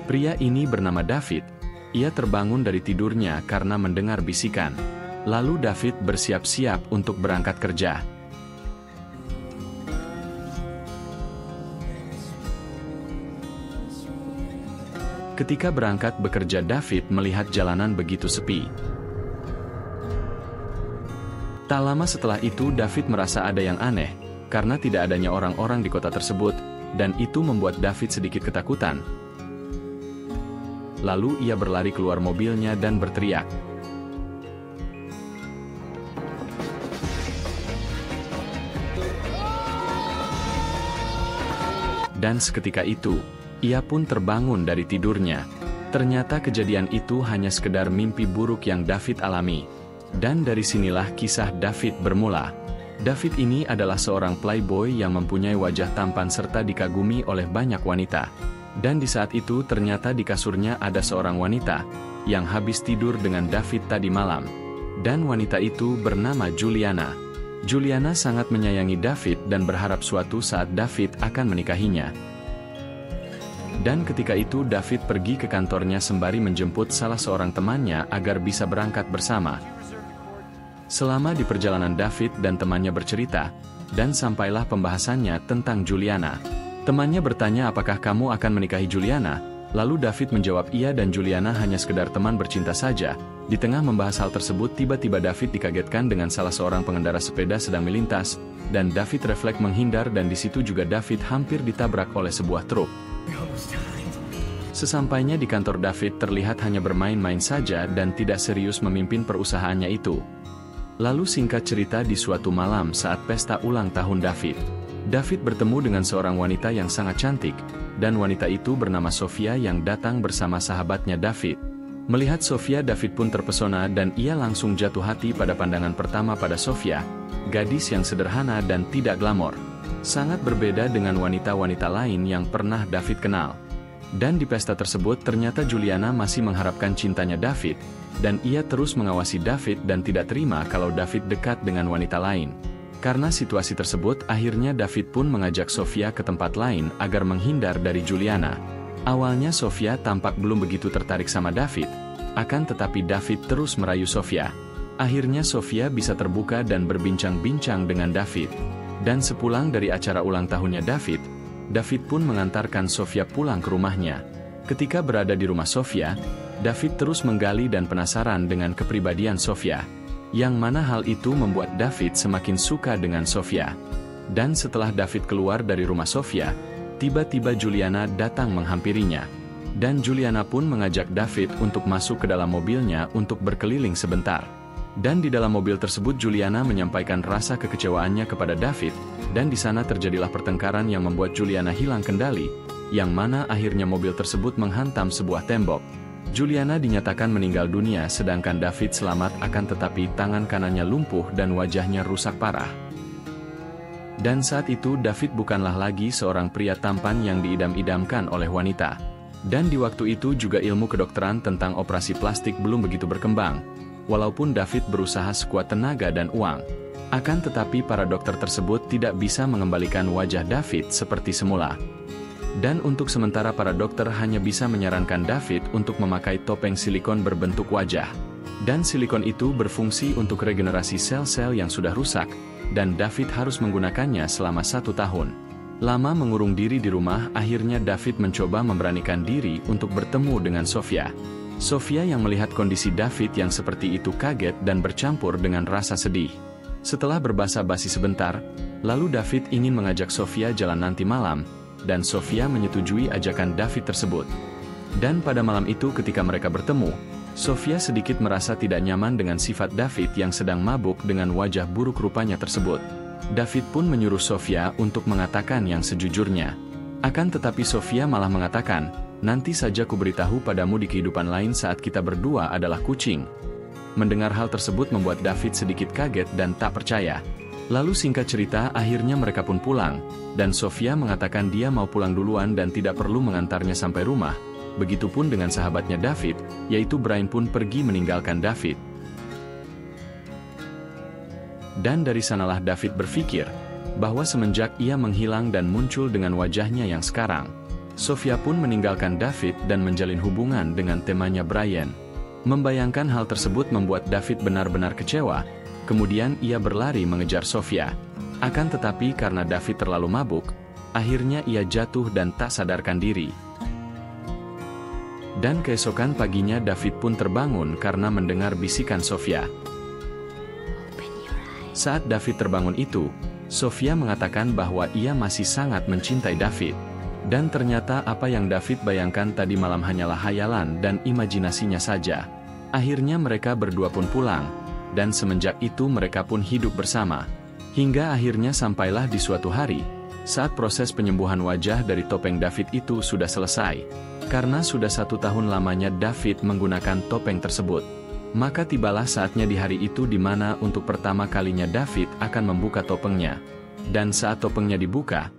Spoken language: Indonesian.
Pria ini bernama David. Ia terbangun dari tidurnya karena mendengar bisikan. Lalu David bersiap-siap untuk berangkat kerja. Ketika berangkat bekerja, David melihat jalanan begitu sepi. Tak lama setelah itu David merasa ada yang aneh, karena tidak adanya orang-orang di kota tersebut, dan itu membuat David sedikit ketakutan. Lalu ia berlari keluar mobilnya dan berteriak. Dan seketika itu, ia pun terbangun dari tidurnya. Ternyata kejadian itu hanya sekedar mimpi buruk yang David alami. Dan dari sinilah kisah David bermula. David ini adalah seorang playboy yang mempunyai wajah tampan serta dikagumi oleh banyak wanita. Dan di saat itu ternyata di kasurnya ada seorang wanita yang habis tidur dengan David tadi malam. Dan wanita itu bernama Juliana. Juliana sangat menyayangi David dan berharap suatu saat David akan menikahinya. Dan ketika itu David pergi ke kantornya sembari menjemput salah seorang temannya agar bisa berangkat bersama. Selama di perjalanan David dan temannya bercerita, dan sampailah pembahasannya tentang Juliana. Temannya bertanya apakah kamu akan menikahi Juliana, lalu David menjawab iya dan Juliana hanya sekedar teman bercinta saja. Di tengah membahas hal tersebut tiba-tiba David dikagetkan dengan salah seorang pengendara sepeda sedang melintas, dan David refleks menghindar dan di situ juga David hampir ditabrak oleh sebuah truk. Sesampainya di kantor David terlihat hanya bermain-main saja dan tidak serius memimpin perusahaannya itu. Lalu singkat cerita di suatu malam saat pesta ulang tahun David bertemu dengan seorang wanita yang sangat cantik, dan wanita itu bernama Sofia yang datang bersama sahabatnya David. Melihat Sofia, David pun terpesona dan ia langsung jatuh hati pada pandangan pertama pada Sofia, gadis yang sederhana dan tidak glamor. Sangat berbeda dengan wanita-wanita lain yang pernah David kenal. Dan di pesta tersebut ternyata Juliana masih mengharapkan cintanya David, dan ia terus mengawasi David dan tidak terima kalau David dekat dengan wanita lain. Karena situasi tersebut, akhirnya David pun mengajak Sofia ke tempat lain agar menghindar dari Juliana. Awalnya Sofia tampak belum begitu tertarik sama David, akan tetapi David terus merayu Sofia. Akhirnya Sofia bisa terbuka dan berbincang-bincang dengan David. Dan sepulang dari acara ulang tahunnya David pun mengantarkan Sofia pulang ke rumahnya. Ketika berada di rumah Sofia, David terus menggali dan penasaran dengan kepribadian Sofia, yang mana hal itu membuat David semakin suka dengan Sofia. Dan setelah David keluar dari rumah Sofia, tiba-tiba Juliana datang menghampirinya. Dan Juliana pun mengajak David untuk masuk ke dalam mobilnya untuk berkeliling sebentar. Dan di dalam mobil tersebut Juliana menyampaikan rasa kekecewaannya kepada David, dan di sana terjadilah pertengkaran yang membuat Juliana hilang kendali, yang mana akhirnya mobil tersebut menghantam sebuah tembok. Juliana dinyatakan meninggal dunia sedangkan David selamat, akan tetapi tangan kanannya lumpuh dan wajahnya rusak parah. Dan saat itu David bukanlah lagi seorang pria tampan yang diidam-idamkan oleh wanita. Dan di waktu itu juga ilmu kedokteran tentang operasi plastik belum begitu berkembang. Walaupun David berusaha sekuat tenaga dan uang, akan tetapi para dokter tersebut tidak bisa mengembalikan wajah David seperti semula. Dan untuk sementara para dokter hanya bisa menyarankan David untuk memakai topeng silikon berbentuk wajah. Dan silikon itu berfungsi untuk regenerasi sel-sel yang sudah rusak, dan David harus menggunakannya selama 1 tahun. Lama mengurung diri di rumah, akhirnya David mencoba memberanikan diri untuk bertemu dengan Sofia. Sofia yang melihat kondisi David yang seperti itu kaget dan bercampur dengan rasa sedih. Setelah berbasa-basi sebentar, lalu David ingin mengajak Sofia jalan nanti malam, dan Sofia menyetujui ajakan David tersebut. Dan pada malam itu ketika mereka bertemu, Sofia sedikit merasa tidak nyaman dengan sifat David yang sedang mabuk dengan wajah buruk rupanya tersebut. David pun menyuruh Sofia untuk mengatakan yang sejujurnya. Akan tetapi Sofia malah mengatakan, nanti saja kuberitahu padamu di kehidupan lain saat kita berdua adalah kucing. Mendengar hal tersebut membuat David sedikit kaget dan tak percaya. Lalu singkat cerita akhirnya mereka pun pulang, dan Sofia mengatakan dia mau pulang duluan dan tidak perlu mengantarnya sampai rumah. Begitupun dengan sahabatnya David, yaitu Brian pun pergi meninggalkan David. Dan dari sanalah David berpikir, bahwa semenjak ia menghilang dan muncul dengan wajahnya yang sekarang, Sofia pun meninggalkan David dan menjalin hubungan dengan temannya Brian. Membayangkan hal tersebut membuat David benar-benar kecewa, kemudian ia berlari mengejar Sofia. Akan tetapi karena David terlalu mabuk, akhirnya ia jatuh dan tak sadarkan diri. Dan keesokan paginya David pun terbangun karena mendengar bisikan Sofia. Saat David terbangun itu, Sofia mengatakan bahwa ia masih sangat mencintai David. Dan ternyata apa yang David bayangkan tadi malam hanyalah hayalan dan imajinasinya saja. Akhirnya mereka berdua pun pulang, dan semenjak itu mereka pun hidup bersama. Hingga akhirnya sampailah di suatu hari, saat proses penyembuhan wajah dari topeng David itu sudah selesai. Karena sudah 1 tahun lamanya David menggunakan topeng tersebut. Maka tibalah saatnya di hari itu di mana untuk pertama kalinya David akan membuka topengnya. Dan saat topengnya dibuka,